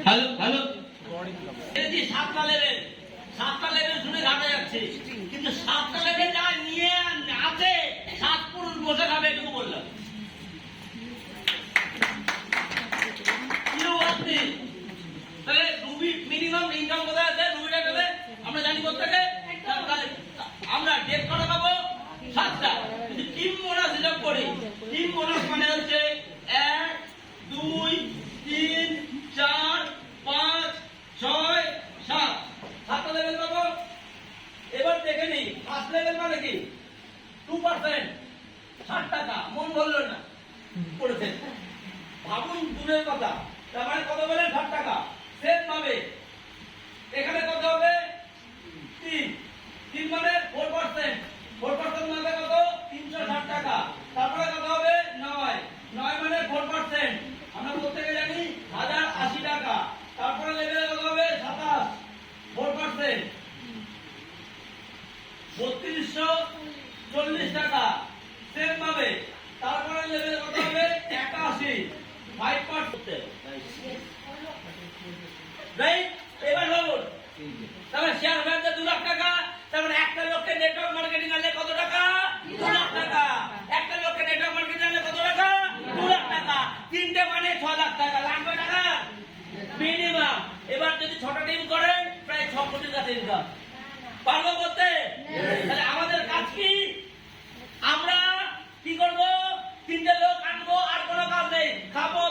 Hello hello, এই 7টা level, 7টা level শুনে ঘাটা যাচ্ছে, কিন্তু 7টা লেভেল যা নিয়ে আছে 7 পুরুষ বসে খাবে এটুকু বললাম। তাহলে রুবি মিনিমাম ইনকাম কোথায় আছে? রুবিটা দেবে আমরা জানি কোথেকে। আমরা ডেট কটা পাবো? 7টা। কিন্তু টিম বোনাস হিসাব করি, টিম বোনাস মানে হচ্ছে 1 2 3 4 5 6 7, 7টা লেভেল পাবো। এবার দেখে নি ফার্স্ট লেভেল মানে কি? 2%, 60 টাকা। মন বললো না পড়েছে, ভাবুন দূরের কথা। তার মানে কত বলে? 60 টাকা সেম পাবে। এখানে কত হবে? 3 মানে 4%, 4% মানে কত? 360 টাকা। তারপরে কত হবে? 9 মানে 4%, আমরা প্রত্যেকে জানি 1080 টাকা। তারপরে লেভেলে কত হবে? 27, 4%, 3240 টাকা সেম পাবে। তারপরে লেভেলে কত হবে? 81, 5%। রাইট? এবার ভাবুন, তাহলে শেয়ার বাজারে 2 লাখ টাকা, তারপরে একটা লোককে নেটওয়ার্ক মার্কেটিং আনলে কত টাকা? 2 লাখ টাকা। একটা লোককে নেটওয়ার্ক মার্কেটিং আনলে কত টাকা? 2 লাখ টাকা। তিনটে মানে 6 লাখ টাকা। লাগবে টাকা মিনিমাম। এবার যদি 6টা টিম করেন প্রায় 6 কোটির কাছে ইনকাম পারবো করতে। তাহলে আমাদের কাজ কি? আমরা কি করবো? 3টে লোক আনবো, আর কোনো কাজ নেই, খাবো